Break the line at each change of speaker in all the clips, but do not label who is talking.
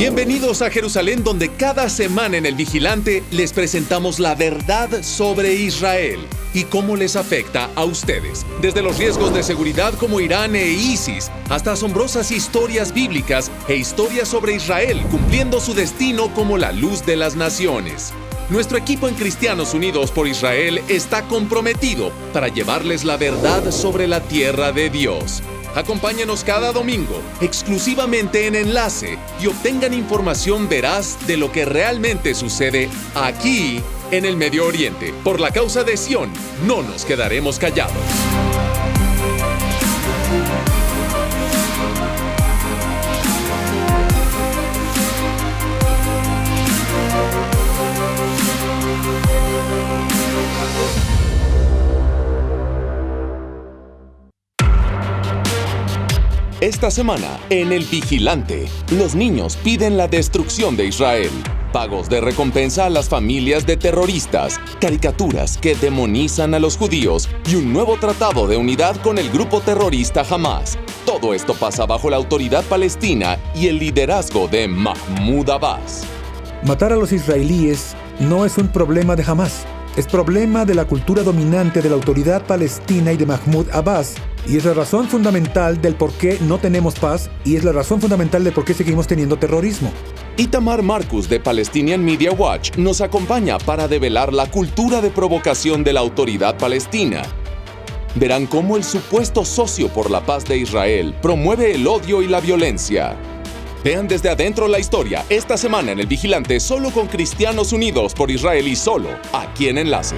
Bienvenidos a Jerusalén, donde cada semana en El Vigilante les presentamos la verdad sobre Israel y cómo les afecta a ustedes. Desde los riesgos de seguridad como Irán e ISIS, hasta asombrosas historias bíblicas e historias sobre Israel cumpliendo su destino como la luz de las naciones. Nuestro equipo en Cristianos Unidos por Israel está comprometido para llevarles la verdad sobre la tierra de Dios. Acompáñenos cada domingo, exclusivamente en Enlace, y obtengan información veraz de lo que realmente sucede aquí en el Medio Oriente. Por la causa de Sión, no nos quedaremos callados. Esta semana, en El Vigilante, los niños piden la destrucción de Israel, pagos de recompensa a las familias de terroristas, caricaturas que demonizan a los judíos y un nuevo tratado de unidad con el grupo terrorista Hamas. Todo esto pasa bajo la autoridad palestina y el liderazgo de Mahmoud Abbas.
Matar a los israelíes no es un problema de Hamas. Es problema de la cultura dominante de la autoridad palestina y de Mahmoud Abbas. Y es la razón fundamental del por qué no tenemos paz y es la razón fundamental de por qué seguimos teniendo terrorismo.
Itamar Marcus de Palestinian Media Watch nos acompaña para develar la cultura de provocación de la autoridad palestina. Verán cómo el supuesto socio por la paz de Israel promueve el odio y la violencia. Vean desde adentro la historia esta semana en El Vigilante, solo con Cristianos Unidos por Israel y solo aquí en Enlace.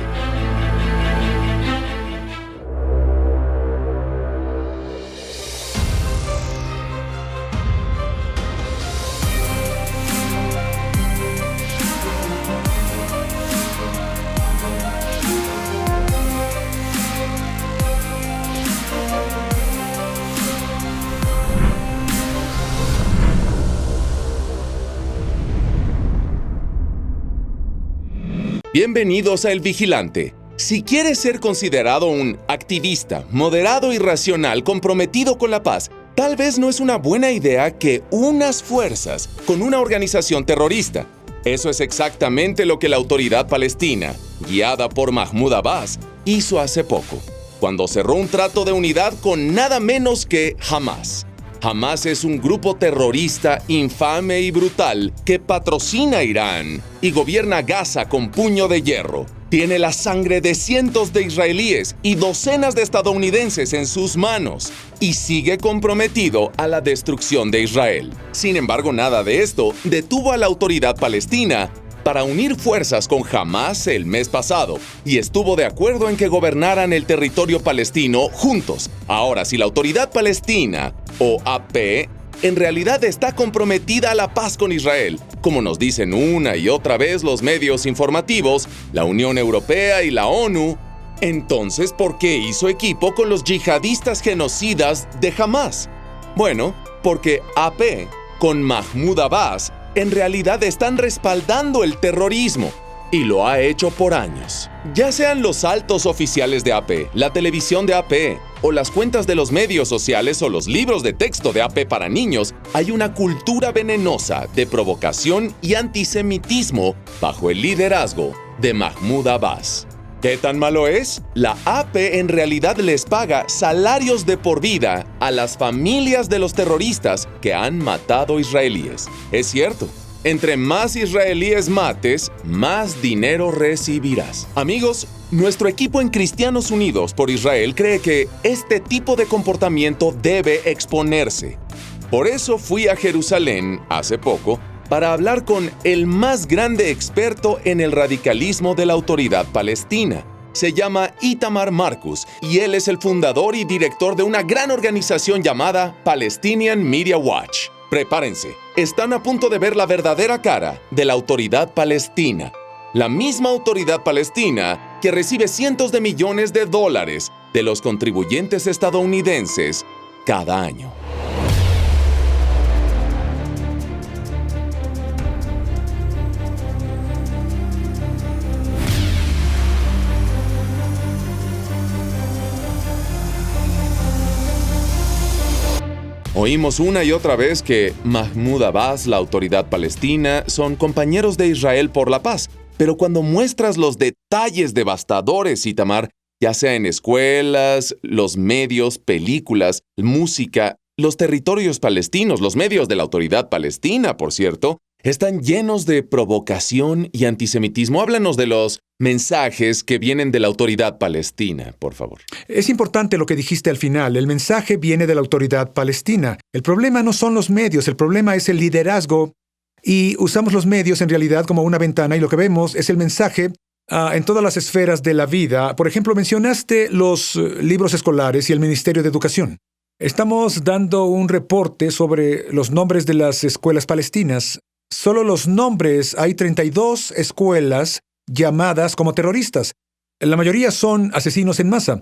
Bienvenidos a El Vigilante. Si quieres ser considerado un activista, moderado y racional comprometido con la paz, tal vez no es una buena idea que unas fuerzas con una organización terrorista. Eso es exactamente lo que la autoridad palestina, guiada por Mahmoud Abbas, hizo hace poco, cuando cerró un trato de unidad con nada menos que Hamas. Hamas es un grupo terrorista infame y brutal que patrocina a Irán y gobierna Gaza con puño de hierro. Tiene la sangre de cientos de israelíes y docenas de estadounidenses en sus manos y sigue comprometido a la destrucción de Israel. Sin embargo, nada de esto detuvo a la autoridad palestina para unir fuerzas con Hamas el mes pasado y estuvo de acuerdo en que gobernaran el territorio palestino juntos. Ahora, si la autoridad palestina, o AP, en realidad está comprometida a la paz con Israel, como nos dicen una y otra vez los medios informativos, la Unión Europea y la ONU, entonces, ¿por qué hizo equipo con los yihadistas genocidas de Hamas? Bueno, porque AP, con Mahmoud Abbas, en realidad están respaldando el terrorismo, y lo ha hecho por años. Ya sean los altos oficiales de AP, la televisión de AP, o las cuentas de los medios sociales o los libros de texto de AP para niños, hay una cultura venenosa de provocación y antisemitismo bajo el liderazgo de Mahmoud Abbas. ¿Qué tan malo es? La AP en realidad les paga salarios de por vida a las familias de los terroristas que han matado israelíes. Es cierto. Entre más israelíes mates, más dinero recibirás. Amigos, nuestro equipo en Cristianos Unidos por Israel cree que este tipo de comportamiento debe exponerse. Por eso fui a Jerusalén hace poco para hablar con el más grande experto en el radicalismo de la autoridad palestina. Se llama Itamar Marcus y él es el fundador y director de una gran organización llamada Palestinian Media Watch. Prepárense, están a punto de ver la verdadera cara de la autoridad palestina. La misma autoridad palestina que recibe cientos de millones de dólares de los contribuyentes estadounidenses cada año. Oímos una y otra vez que Mahmoud Abbas, la autoridad palestina, son compañeros de Israel por la paz. Pero cuando muestras los detalles devastadores, Itamar, ya sea en escuelas, los medios, películas, música, los territorios palestinos, los medios de la autoridad palestina, por cierto, están llenos de provocación y antisemitismo. Háblanos de los mensajes que vienen de la autoridad palestina, por favor.
Es importante lo que dijiste al final. El mensaje viene de la autoridad palestina. El problema no son los medios, el problema es el liderazgo. Y usamos los medios en realidad como una ventana y lo que vemos es el mensaje en todas las esferas de la vida. Por ejemplo, mencionaste los libros escolares y el Ministerio de Educación. Estamos dando un reporte sobre los nombres de las escuelas palestinas. Solo los nombres, hay 32 escuelas llamadas como terroristas. La mayoría son asesinos en masa.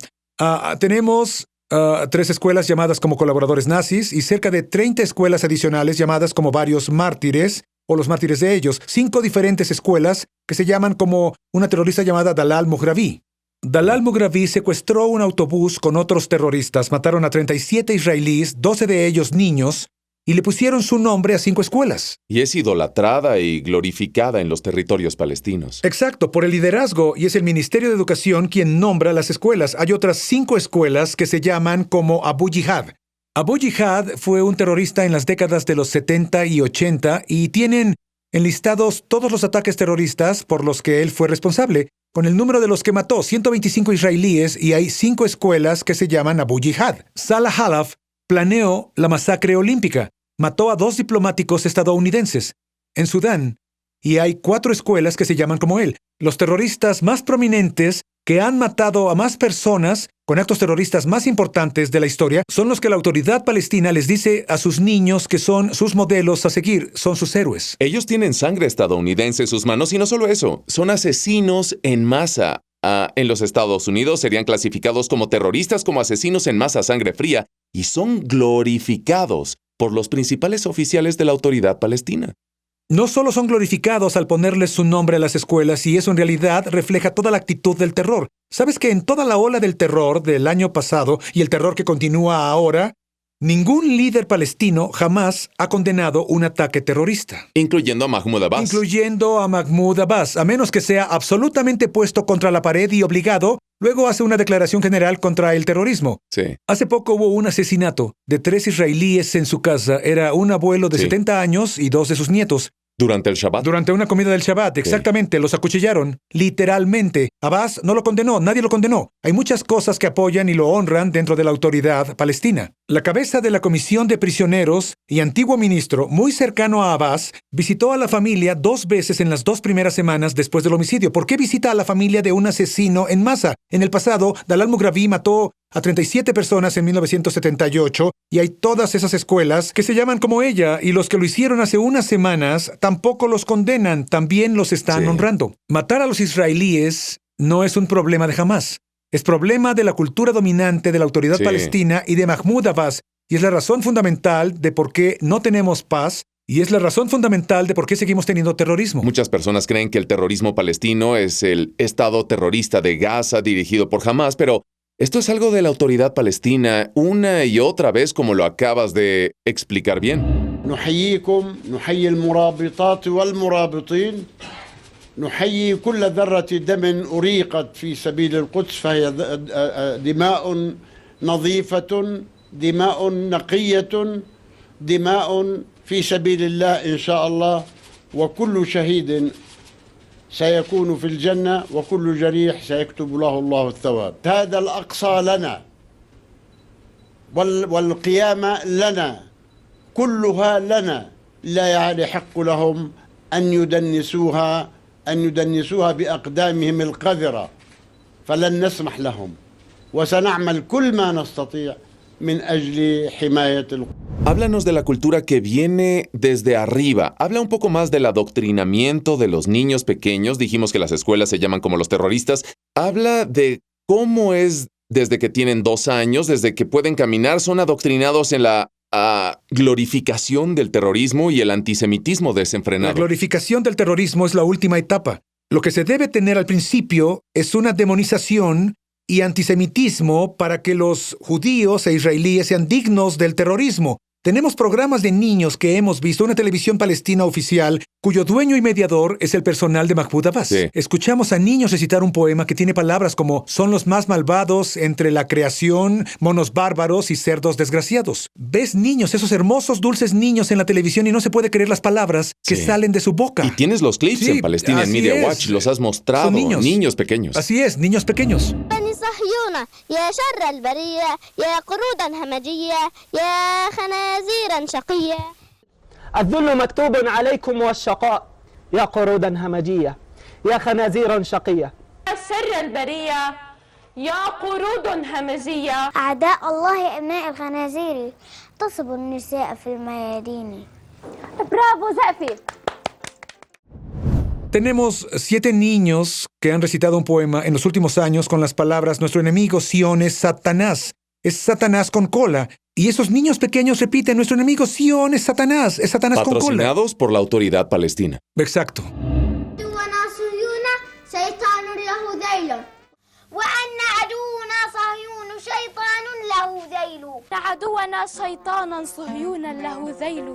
Tenemos 3 escuelas llamadas como colaboradores nazis y cerca de 30 escuelas adicionales llamadas como varios mártires o los mártires de ellos. 5 diferentes escuelas que se llaman como una terrorista llamada Dalal Mughrabi. Dalal Mughrabi secuestró un autobús con otros terroristas, mataron a 37 israelíes, 12 de ellos niños, y le pusieron su nombre a 5 escuelas.
Y es idolatrada y glorificada en los territorios palestinos.
Exacto, por el liderazgo, y es el Ministerio de Educación quien nombra las escuelas. Hay otras 5 escuelas que se llaman como Abu Jihad. Abu Jihad fue un terrorista en las décadas de los 70 y 80 y tienen enlistados todos los ataques terroristas por los que él fue responsable, con el número de los que mató, 125 israelíes, y hay 5 escuelas que se llaman Abu Jihad. Salah Halaf planeó la masacre olímpica. Mató a 2 diplomáticos estadounidenses en Sudán y hay 4 escuelas que se llaman como él. Los terroristas más prominentes que han matado a más personas con actos terroristas más importantes de la historia son los que la autoridad palestina les dice a sus niños que son sus modelos a seguir, son sus héroes.
Ellos tienen sangre estadounidense en sus manos y no solo eso, son asesinos en masa. En los Estados Unidos serían clasificados como terroristas, como asesinos en masa a sangre fría, y son glorificados por los principales oficiales de la autoridad palestina.
No solo son glorificados al ponerles su nombre a las escuelas, y eso en realidad refleja toda la actitud del terror. ¿Sabes que en toda la ola del terror del año pasado y el terror que continúa ahora, ningún líder palestino jamás ha condenado un ataque terrorista?
Incluyendo a Mahmoud Abbas.
Incluyendo a Mahmoud Abbas, a menos que sea absolutamente puesto contra la pared y obligado, luego hace una declaración general contra el terrorismo.
Sí.
Hace poco hubo un asesinato de 3 israelíes en su casa. Era un abuelo de 70 años y 2 de sus nietos.
¿Durante el Shabbat?
Durante una comida del Shabbat, exactamente. Los acuchillaron, literalmente. Abbas no lo condenó, nadie lo condenó. Hay muchas cosas que apoyan y lo honran dentro de la autoridad palestina. La cabeza de la Comisión de Prisioneros y antiguo ministro, muy cercano a Abbas, visitó a la familia 2 veces en las 2 primeras semanas después del homicidio. ¿Por qué visita a la familia de un asesino en masa? En el pasado, Dalal Mughrabi mató a 37 personas en 1978 y hay todas esas escuelas que se llaman como ella, y los que lo hicieron hace unas semanas tampoco los condenan, también los están honrando. Matar a los israelíes no es un problema de Hamás. Es problema de la cultura dominante de la autoridad palestina y de Mahmoud Abbas, y es la razón fundamental de por qué no tenemos paz, y es la razón fundamental de por qué seguimos teniendo terrorismo.
Muchas personas creen que el terrorismo palestino es el Estado terrorista de Gaza dirigido por Hamás, pero esto es algo de la autoridad palestina una y otra vez, como lo acabas de explicar bien.
نحييكم نحيي المرابطات والمرابطين نحيي كل ذرة دم أريقت في سبيل القدس فهي دماء نظيفة دماء نقية دماء في سبيل الله إن شاء الله وكل شهيد سيكون في الجنة وكل جريح سيكتب له الله الثواب. هذا الأقصى لنا والقيامة لنا كلها لنا لا يحق لهم أن يدنسوها بأقدامهم القذرة فلن نسمح لهم وسنعمل كل ما نستطيع من أجل حماية
Háblanos de la cultura que viene desde arriba. Habla un poco más del adoctrinamiento de los niños pequeños. Dijimos que las escuelas se llaman como los terroristas. Habla de cómo es desde que tienen 2 años, desde que pueden caminar, son adoctrinados en la glorificación del terrorismo y el antisemitismo desenfrenado.
La glorificación del terrorismo es la última etapa. Lo que se debe tener al principio es una demonización y antisemitismo para que los judíos e israelíes sean dignos del terrorismo. Tenemos programas de niños que hemos visto, una televisión palestina oficial cuyo dueño y mediador es el personal de Mahmoud Abbas.
Sí.
Escuchamos a niños recitar un poema que tiene palabras como son los más malvados entre la creación, monos bárbaros y cerdos desgraciados. Ves niños, esos hermosos, dulces niños en la televisión y no se puede creer las palabras que
Sí.
salen de su boca.
Y tienes los clips
Sí,
en Palestinian
así
Media
es.
Watch, los has mostrado.
Son niños.
pequeños.
Así es, niños pequeños.
بني صهيونة يا شر البرية يا قرودا همجية يا خنازيرا شقية.
الذل مكتوب عليكم والشقاء يا قرودا همجية يا خنازير شقية.
شر البرية يا قرود همجية.
أعداء الله أبناء الخنازير تصب النساء في الميادين. برافو زقفي.
Tenemos 7 niños que han recitado un poema en los últimos años con las palabras nuestro enemigo Sión es Satanás con cola. Y esos niños pequeños repiten nuestro enemigo Sión es Satanás con cola.
Patrocinados por la autoridad palestina.
Exacto.
عدونا صهيون شيطان له ذيل وأن عدونا صهيون شيطان له ذيل
عدونا شيطانا صهيونا له ذيل.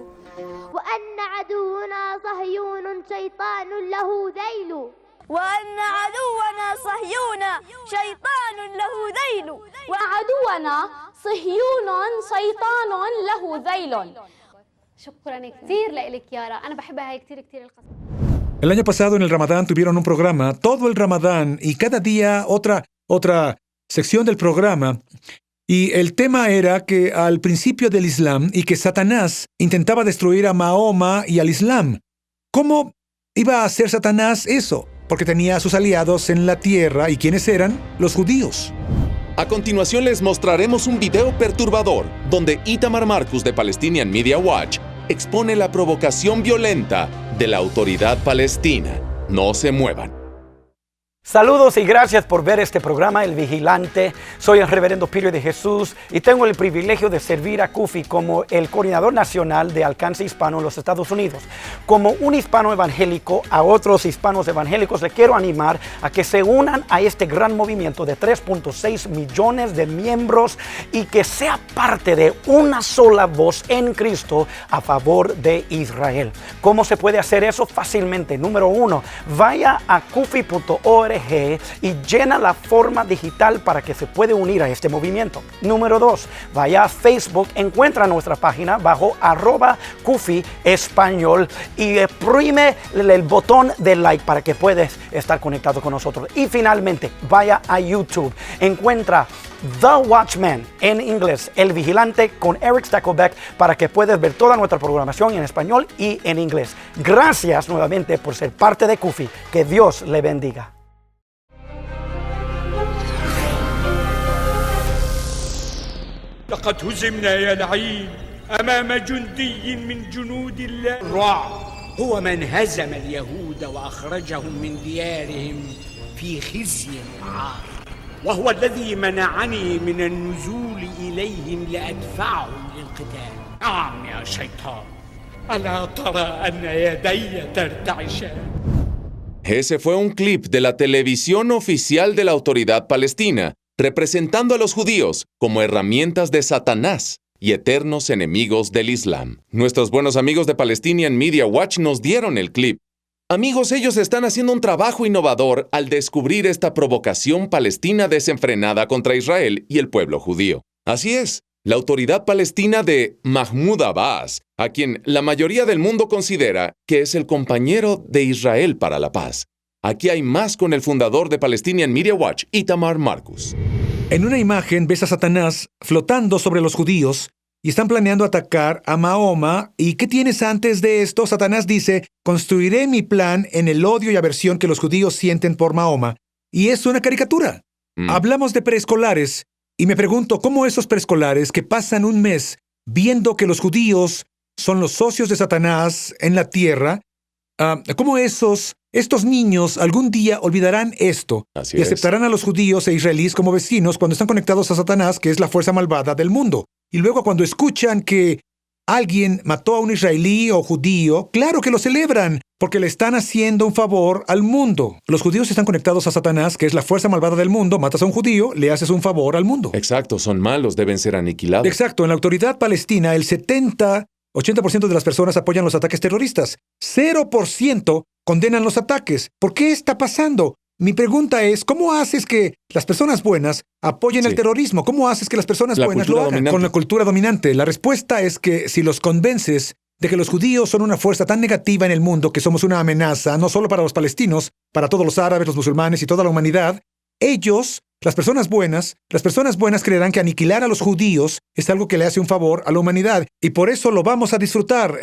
وأن عدونا صهيون شيطان له ذيل
وأن عدونا صهيون شيطان له ذيل. وعدونا صهيون شيطان له ذيل.
شكرا كثير لك يارا، أنا بحبها هي كثير القصة.
El año pasado en el Ramadán tuvieron un programa, todo el Ramadán, y cada día otra sección del programa. Y el tema era que al principio del Islam y que Satanás intentaba destruir a Mahoma y al Islam. ¿Cómo iba a hacer Satanás eso? Porque tenía a sus aliados en la tierra. ¿Y quiénes eran? Los judíos.
A continuación les mostraremos un video perturbador donde Itamar Marcus de Palestinian Media Watch expone la provocación violenta de la autoridad palestina. No se muevan.
Saludos y gracias por ver este programa El Vigilante. Soy el reverendo Pirio de Jesús y tengo el privilegio de servir a CUFI como el coordinador nacional de alcance hispano en los Estados Unidos. Como un hispano evangélico, a otros hispanos evangélicos les quiero animar a que se unan a este gran movimiento de 3.6 millones de miembros y que sea parte de una sola voz en Cristo a favor de Israel. ¿Cómo se puede hacer eso? Fácilmente. Número 1, vaya a cufi.org y llena la forma digital para que se pueda unir a este movimiento. Número 2, vaya a Facebook, encuentra nuestra página bajo @Cufi Español y oprime el botón de like para que puedas estar conectado con nosotros. Y finalmente, vaya a YouTube, encuentra The Watchman en inglés, El Vigilante con Eric Stakelbeck para que puedas ver toda nuestra programación en español y en inglés. Gracias nuevamente por ser parte de CUFI. Que Dios le bendiga.
لقد هزمنا يا لعين أمام جندي من جنود الله. الرعب هو من هزم اليهود وأخرجهم من ديارهم في خزي وعار، وهو الذي منعني من النزول إليهم لأدفعهم للقتال. نعم يا شيطان، ألا ترى أن يدي ترتعشان؟
Ese fue un clip de la televisión oficial de la autoridad palestina, representando a los judíos como herramientas de Satanás y eternos enemigos del Islam. Nuestros buenos amigos de Palestinian Media Watch nos dieron el clip. Amigos, ellos están haciendo un trabajo innovador al descubrir esta provocación palestina desenfrenada contra Israel y el pueblo judío. Así es, la autoridad palestina de Mahmoud Abbas, a quien la mayoría del mundo considera que es el compañero de Israel para la paz. Aquí hay más con el fundador de Palestinian Media Watch, Itamar Marcus.
En una imagen ves a Satanás flotando sobre los judíos y están planeando atacar a Mahoma. ¿Y qué tienes antes de esto? Satanás dice, construiré mi plan en el odio y aversión que los judíos sienten por Mahoma. Y es una caricatura. Hablamos de preescolares y me pregunto cómo esos preescolares que pasan un mes viendo que los judíos son los socios de Satanás en la tierra, cómo estos niños algún día olvidarán esto y aceptarán a los judíos e israelíes como vecinos cuando están conectados a Satanás, que es la fuerza malvada del mundo. Y luego cuando escuchan que alguien mató a un israelí o judío, claro que lo celebran, porque le están haciendo un favor al mundo. Los judíos están conectados a Satanás, que es la fuerza malvada del mundo. Matas a un judío, le haces un favor al mundo.
Exacto, son malos, deben ser aniquilados.
Exacto, en la autoridad palestina el 80% de las personas apoyan los ataques terroristas. 0% condenan los ataques. ¿Por qué está pasando? Mi pregunta es, ¿cómo haces que las personas buenas apoyen el terrorismo? ¿Cómo haces que las personas buenas lo hagan con la cultura dominante? La respuesta es que si los convences de que los judíos son una fuerza tan negativa en el mundo que somos una amenaza, no solo para los palestinos, para todos los árabes, los musulmanes y toda la humanidad, ellos, las personas buenas creerán que aniquilar a los judíos es algo que le hace un favor a la humanidad. Y por eso lo vamos a disfrutar,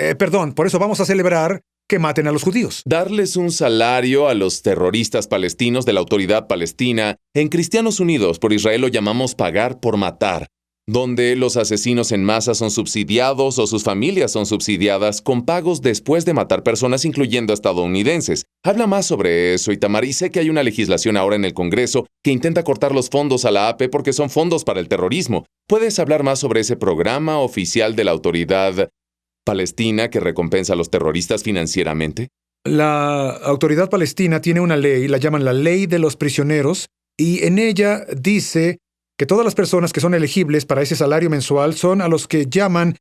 por eso vamos a celebrar que maten a los judíos.
Darles un salario a los terroristas palestinos de la autoridad palestina, en Cristianos Unidos por Israel lo llamamos pagar por matar, donde los asesinos en masa son subsidiados o sus familias son subsidiadas con pagos después de matar personas, incluyendo a estadounidenses. Habla más sobre eso, Itamar, y sé que hay una legislación ahora en el Congreso que intenta cortar los fondos a la AP porque son fondos para el terrorismo. ¿Puedes hablar más sobre ese programa oficial de la autoridad palestina que recompensa a los terroristas financieramente?
La autoridad palestina tiene una ley, la llaman la Ley de los Prisioneros, y en ella dice que todas las personas que son elegibles para ese salario mensual son a los que llaman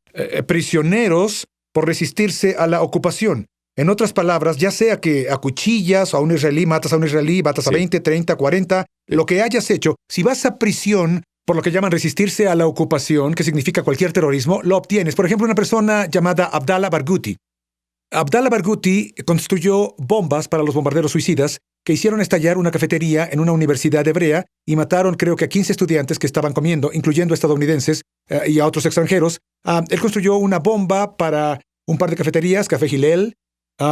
prisioneros por resistirse a la ocupación. En otras palabras, ya sea que acuchillas a un israelí, matas a un israelí, matas a 20, 30, 40, lo que hayas hecho, si vas a prisión por lo que llaman resistirse a la ocupación, que significa cualquier terrorismo, lo obtienes. Por ejemplo, una persona llamada Abdallah Barghouti. Abdallah Barghouti construyó bombas para los bombarderos suicidas que hicieron estallar una cafetería en una universidad hebrea y mataron creo que a 15 estudiantes que estaban comiendo, incluyendo estadounidenses y a otros extranjeros. Él construyó una bomba para un par de cafeterías, Café Hillel,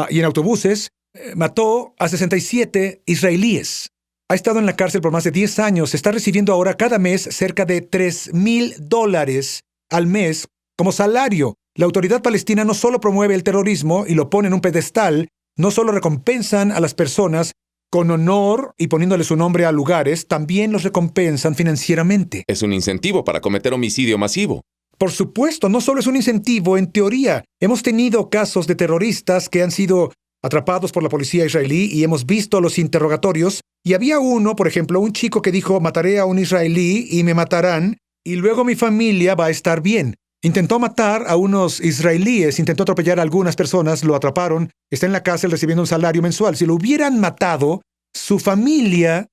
y en autobuses. Mató a 67 israelíes. Ha estado en la cárcel por más de 10 años. Está recibiendo ahora cada mes cerca de $3,000 al mes como salario. La autoridad palestina no solo promueve el terrorismo y lo pone en un pedestal, no solo recompensan a las personas con honor y poniéndole su nombre a lugares, también los recompensan financieramente.
Es un incentivo para cometer homicidio masivo.
Por supuesto, no solo es un incentivo en teoría. Hemos tenido casos de terroristas que han sido atrapados por la policía israelí y hemos visto los interrogatorios. Y había uno, por ejemplo, un chico que dijo, mataré a un israelí y me matarán, y luego mi familia va a estar bien. Intentó matar a unos israelíes, intentó atropellar a algunas personas, lo atraparon, está en la cárcel recibiendo un salario mensual. Si lo hubieran matado, su familia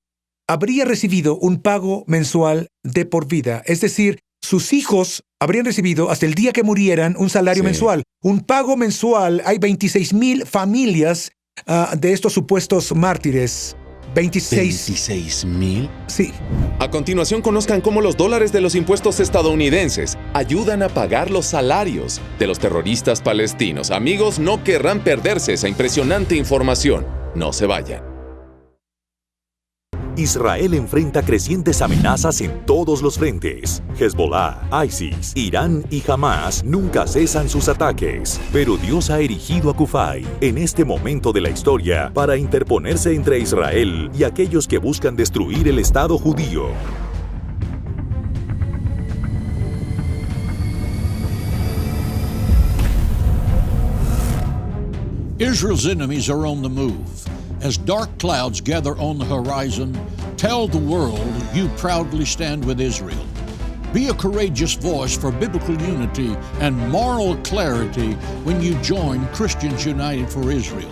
habría recibido un pago mensual de por vida. Es decir, sus hijos habrían recibido hasta el día que murieran un salario mensual. Un pago mensual. Hay 26,000 familias de estos supuestos mártires.
26,000.
Sí.
A continuación, conozcan cómo los dólares de los impuestos estadounidenses ayudan a pagar los salarios de los terroristas palestinos. Amigos, no querrán perderse esa impresionante información. No se vayan.
Israel enfrenta crecientes amenazas en todos los frentes. Hezbollah, ISIS, Irán y Hamas nunca cesan sus ataques. Pero Dios ha erigido a Kufay en este momento de la historia para interponerse entre Israel y aquellos que buscan destruir el Estado judío.
Israel's enemies are on the move. As dark clouds gather on the horizon, tell the world you proudly stand with Israel. Be a courageous voice for biblical unity and moral clarity when you join Christians United for Israel.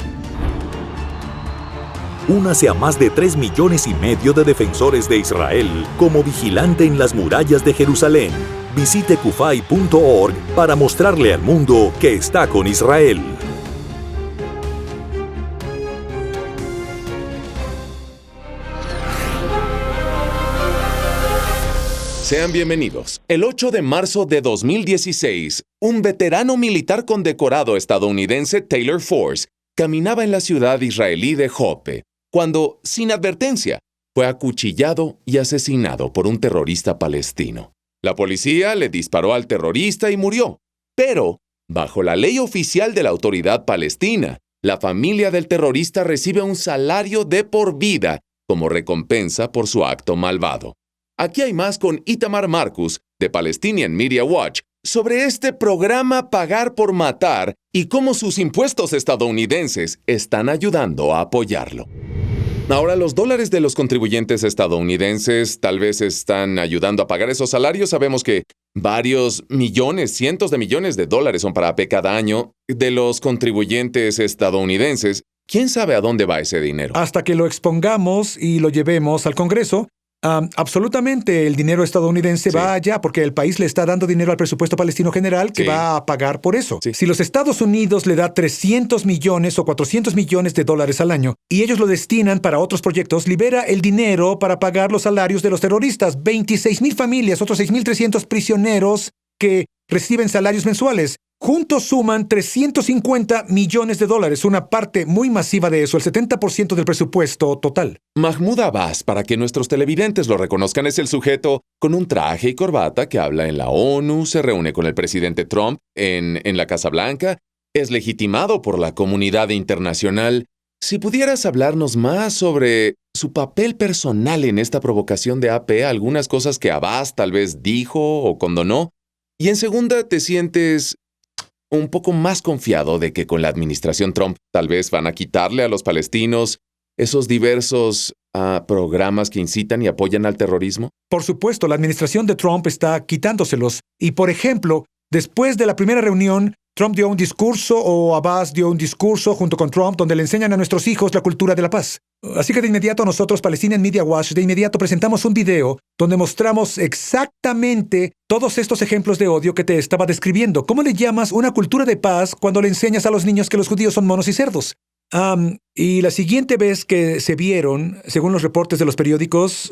Únase a más de 3,5 millones de defensores de Israel como vigilante en las murallas de Jerusalén. Visite kufay.org para mostrarle al mundo que está con Israel.
Sean bienvenidos. El 8 de marzo de 2016, un veterano militar condecorado estadounidense, Taylor Force, caminaba en la ciudad israelí de Jope, cuando, sin advertencia, fue acuchillado y asesinado por un terrorista palestino. La policía le disparó al terrorista y murió. Pero, bajo la ley oficial de la autoridad palestina, la familia del terrorista recibe un salario de por vida como recompensa por su acto malvado. Aquí hay más con Itamar Marcus, de Palestinian Media Watch, sobre este programa Pagar por Matar y cómo sus impuestos estadounidenses están ayudando a apoyarlo. Ahora, los dólares de los contribuyentes estadounidenses tal vez están ayudando a pagar esos salarios. Sabemos que varios millones, cientos de millones de dólares son para AP cada año de los contribuyentes estadounidenses. ¿Quién sabe a dónde va ese dinero?
Hasta que lo expongamos y lo llevemos al Congreso, absolutamente el dinero estadounidense va allá porque el país le está dando dinero al presupuesto palestino general que va a pagar por eso. Si los Estados Unidos le da 300 millones o 400 millones de dólares al año y ellos lo destinan para otros proyectos, libera el dinero para pagar los salarios de los terroristas. 26,000 familias, otros 6,300 prisioneros que reciben salarios mensuales. Juntos suman 350 millones de dólares, una parte muy masiva de eso, el 70% del presupuesto total.
Mahmoud Abbas, para que nuestros televidentes lo reconozcan, es el sujeto con un traje y corbata que habla en la ONU, se reúne con el presidente Trump en la Casa Blanca, es legitimado por la comunidad internacional. Si pudieras hablarnos más sobre su papel personal en esta provocación de AP, algunas cosas que Abbas tal vez dijo o condonó, y en segunda, ¿te sientes un poco más confiado de que con la administración Trump tal vez van a quitarle a los palestinos esos diversos programas que incitan y apoyan al terrorismo?
Por supuesto, la administración de Trump está quitándoselos. Y, por ejemplo, después de la primera reunión, Trump dio un discurso, o Abbas dio un discurso junto con Trump, donde le enseñan a nuestros hijos la cultura de la paz. Así que de inmediato nosotros, Palestinian Media Watch, de inmediato presentamos un video donde mostramos exactamente todos estos ejemplos de odio que te estaba describiendo. ¿Cómo le llamas una cultura de paz cuando le enseñas a los niños que los judíos son monos y cerdos? Y la siguiente vez que se vieron, según los reportes de los periódicos,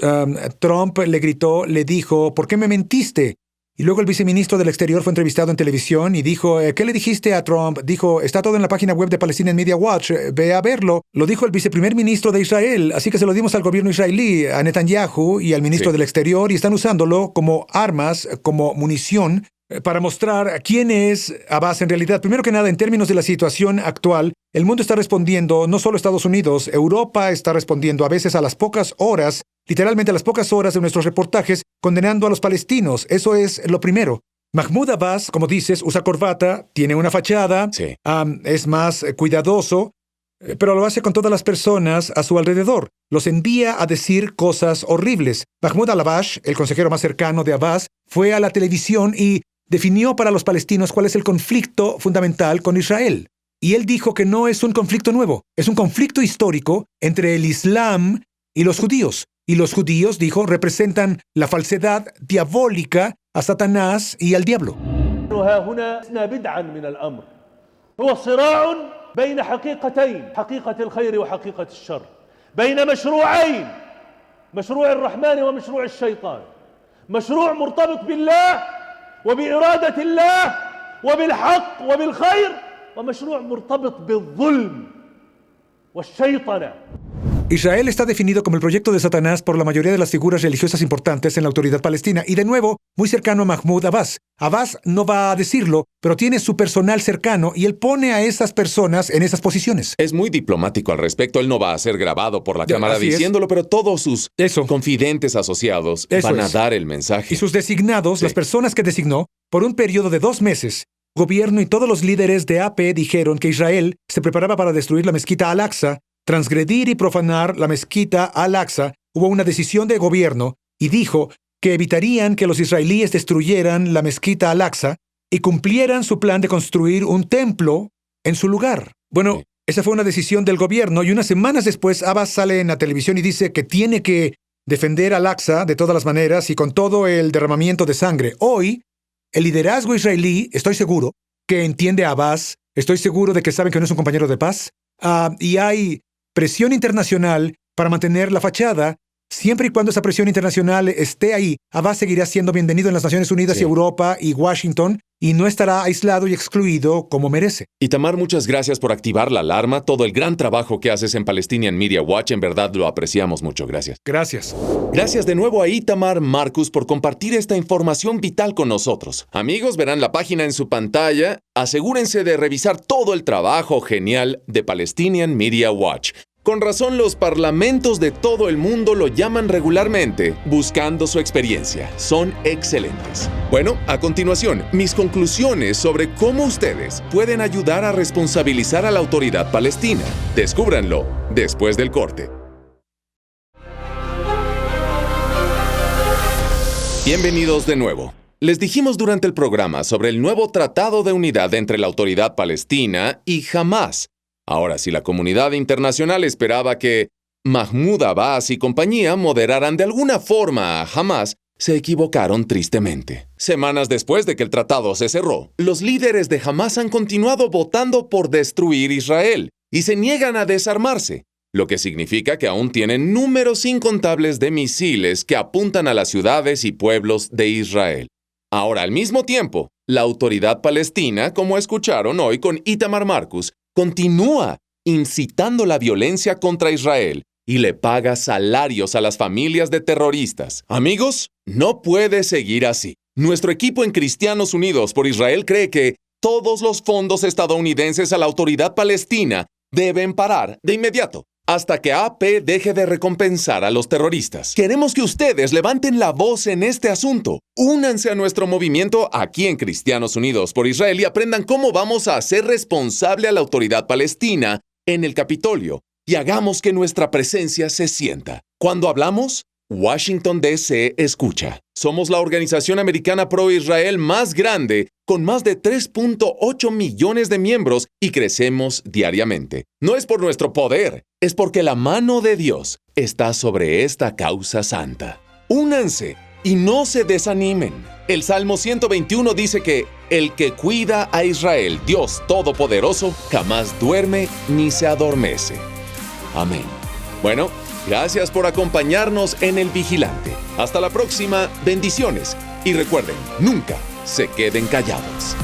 Trump le gritó, le dijo, ¿por qué me mentiste? Y luego el viceministro del Exterior fue entrevistado en televisión y dijo, ¿qué le dijiste a Trump? Dijo, está todo en la página web de Palestinian Media Watch, ve a verlo. Lo dijo el viceprimer ministro de Israel, así que se lo dimos al gobierno israelí, a Netanyahu y al ministro del Exterior, y están usándolo como armas, como munición, para mostrar quién es Abbas en realidad. Primero que nada, en términos de la situación actual, el mundo está respondiendo, no solo Estados Unidos, Europa está respondiendo a veces a las pocas horas, literalmente a las pocas horas de nuestros reportajes, condenando a los palestinos. Eso es lo primero. Mahmoud Abbas, como dices, usa corbata, tiene una fachada, es más cuidadoso, pero lo hace con todas las personas a su alrededor. Los envía a decir cosas horribles. Mahmoud al-Abbas, el consejero más cercano de Abbas, fue a la televisión y definió para los palestinos cuál es el conflicto fundamental con Israel. Y él dijo que no es un conflicto nuevo, es un conflicto histórico entre el Islam y los judíos. Y los judíos, dijo, representan la falsedad diabólica a Satanás y al diablo.
هو صراع بين حقيقتين حقيقة الخير وحقيقة الشر بين مشروعين مشروع الرحمن ومشروع الشيطان مشروع مرتبط بالله وبإرادة الله وبالحق وبالخير ومشروع مرتبط بالظلم والشيطنة.
Israel está definido como el proyecto de Satanás por la mayoría de las figuras religiosas importantes en la autoridad palestina y, de nuevo, muy cercano a Mahmoud Abbas. Abbas no va a decirlo, pero tiene su personal cercano y él pone a esas personas en esas posiciones.
Es muy diplomático al respecto. Él no va a ser grabado por la cámara diciéndolo, pero todos sus confidentes asociados van a dar el mensaje.
Y sus designados, las personas que designó, por un periodo de 2 meses, el gobierno y todos los líderes de AP dijeron que Israel se preparaba para destruir la mezquita Al-Aqsa, transgredir y profanar la mezquita Al-Aqsa. Hubo una decisión de gobierno y dijo que evitarían que los israelíes destruyeran la mezquita Al-Aqsa y cumplieran su plan de construir un templo en su lugar. Bueno, esa fue una decisión del gobierno y unas semanas después Abbas sale en la televisión y dice que tiene que defender Al-Aqsa de todas las maneras y con todo el derramamiento de sangre. Hoy, el liderazgo israelí, estoy seguro, que entiende a Abbas, estoy seguro de que saben que no es un compañero de paz, y hay presión internacional para mantener la fachada. Siempre y cuando esa presión internacional esté ahí, Abbas seguirá siendo bienvenido en las Naciones Unidas y Europa y Washington y no estará aislado y excluido como merece.
Itamar, muchas gracias por activar la alarma. Todo el gran trabajo que haces en Palestinian Media Watch, en verdad lo apreciamos mucho. Gracias.
Gracias.
Gracias de nuevo a Itamar Marcus por compartir esta información vital con nosotros. Amigos, verán la página en su pantalla. Asegúrense de revisar todo el trabajo genial de Palestinian Media Watch. Con razón, los parlamentos de todo el mundo lo llaman regularmente, buscando su experiencia. Son excelentes. Bueno, a continuación, mis conclusiones sobre cómo ustedes pueden ayudar a responsabilizar a la autoridad palestina. Descúbranlo después del corte. Bienvenidos de nuevo. Les dijimos durante el programa sobre el nuevo tratado de unidad entre la autoridad palestina y Hamás. Ahora, si la comunidad internacional esperaba que Mahmoud Abbas y compañía moderaran de alguna forma a Hamás, se equivocaron tristemente. Semanas después de que el tratado se cerró, los líderes de Hamás han continuado votando por destruir Israel y se niegan a desarmarse, lo que significa que aún tienen números incontables de misiles que apuntan a las ciudades y pueblos de Israel. Ahora, al mismo tiempo, la autoridad palestina, como escucharon hoy con Itamar Marcus, continúa incitando la violencia contra Israel y le paga salarios a las familias de terroristas. Amigos, no puede seguir así. Nuestro equipo en Cristianos Unidos por Israel cree que todos los fondos estadounidenses a la autoridad palestina deben parar de inmediato, hasta que AP deje de recompensar a los terroristas. Queremos que ustedes levanten la voz en este asunto. Únanse a nuestro movimiento aquí en Cristianos Unidos por Israel y aprendan cómo vamos a hacer responsable a la autoridad palestina en el Capitolio y hagamos que nuestra presencia se sienta. Cuando hablamos, Washington, D.C. escucha. Somos la organización americana pro-Israel más grande, con más de 3.8 millones de miembros y crecemos diariamente. No es por nuestro poder, es porque la mano de Dios está sobre esta causa santa. Únanse y no se desanimen. El Salmo 121 dice que el que cuida a Israel, Dios Todopoderoso, jamás duerme ni se adormece. Amén. Bueno, gracias por acompañarnos en El Vigilante. Hasta la próxima, bendiciones. Y recuerden, nunca se queden callados.